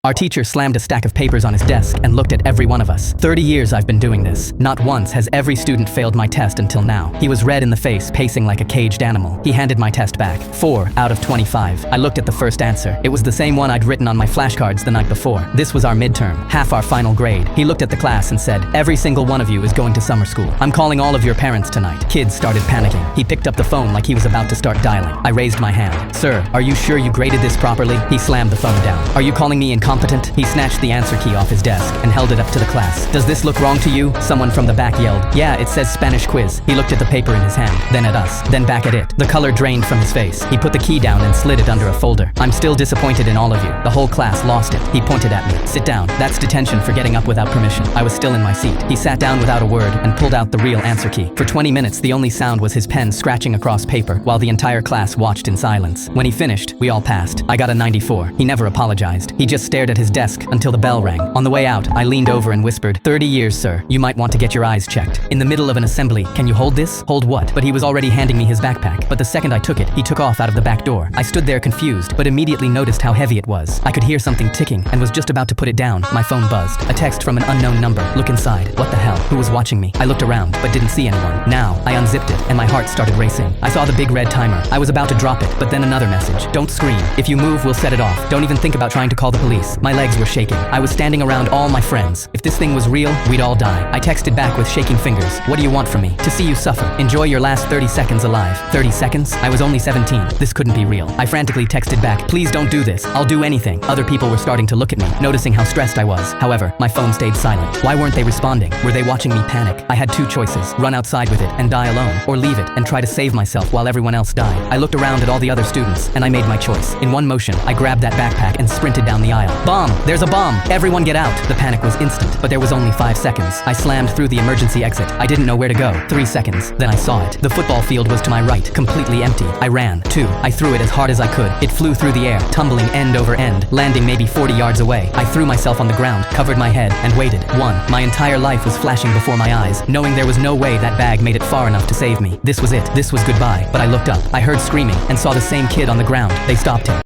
Our teacher slammed a stack of papers on his desk and looked at every one of us. 30 years I've been doing this. Not once has every student failed my test until now. He was red in the face, pacing like a caged animal. He handed my test back. 4 out of 25. I looked at the first answer. It was the same one I'd written on my flashcards the night before. This was our midterm, half our final grade. He looked at the class and said, "Every single one of you is going to summer school. I'm calling all of your parents tonight." Kids started panicking. He picked up the phone like he was about to start dialing. I raised my hand. "Sir, are you sure you graded this properly?" He slammed the phone down. "Are you calling me incompetent?" He snatched the answer key off his desk and held it up to the class. "Does this look wrong to you?" Someone from the back yelled. "Yeah, it says Spanish quiz." He looked at the paper in his hand, then at us, then back at it. The color drained from his face. He put the key down and slid it under a folder. "I'm still disappointed in all of you. The whole class lost it." He pointed at me. "Sit down. That's detention for getting up without permission." I was still in my seat. He sat down without a word and pulled out the real answer key. For 20 minutes, the only sound was his pen scratching across paper while the entire class watched in silence. When he finished, we all passed. I got a 94. He never apologized. He just stared at his desk until the bell rang. On the way out, I leaned over and whispered, "30 years, sir. You might want to get your eyes checked." In the middle of an assembly, "Can you hold this?" "Hold what?" But he was already handing me his backpack. But the second I took it, he took off out of the back door. I stood there confused, but immediately noticed how heavy it was. I could hear something ticking and was just about to put it down. My phone buzzed. A text from an unknown number. "Look inside." What the hell? Who was watching me? I looked around, but didn't see anyone. Now, I unzipped it, and my heart started racing. I saw the big red timer. I was about to drop it, but then another message. "Don't scream. If you move, we'll set it off. Don't even think about trying to call the police." My legs were shaking. I was standing around all my friends. If this thing was real, we'd all die. I texted back with shaking fingers. "What do you want from me?" "To see you suffer. Enjoy your last 30 seconds alive." 30 seconds? I was only 17. This couldn't be real. I frantically texted back, "Please don't do this. I'll do anything." Other people were starting to look at me, noticing how stressed I was. However, my phone stayed silent. Why weren't they responding? Were they watching me panic? I had two choices: run outside with it and die alone, or leave it and try to save myself while everyone else died. I looked around at all the other students, and I made my choice. In one motion, I grabbed that backpack and sprinted down the aisle. "Bomb! There's a bomb! Everyone get out!" The panic was instant, but there was only 5 seconds. I slammed through the emergency exit. I didn't know where to go. 3 seconds, then I saw it. The football field was to my right, completely empty. I ran. 2. I threw it as hard as I could. It flew through the air, tumbling end over end, landing maybe 40 yards away. I threw myself on the ground, covered my head, and waited. 1. My entire life was flashing before my eyes, knowing there was no way that bag made it far enough to save me. This was it. This was goodbye. But I looked up. I heard screaming and saw the same kid on the ground. They stopped him.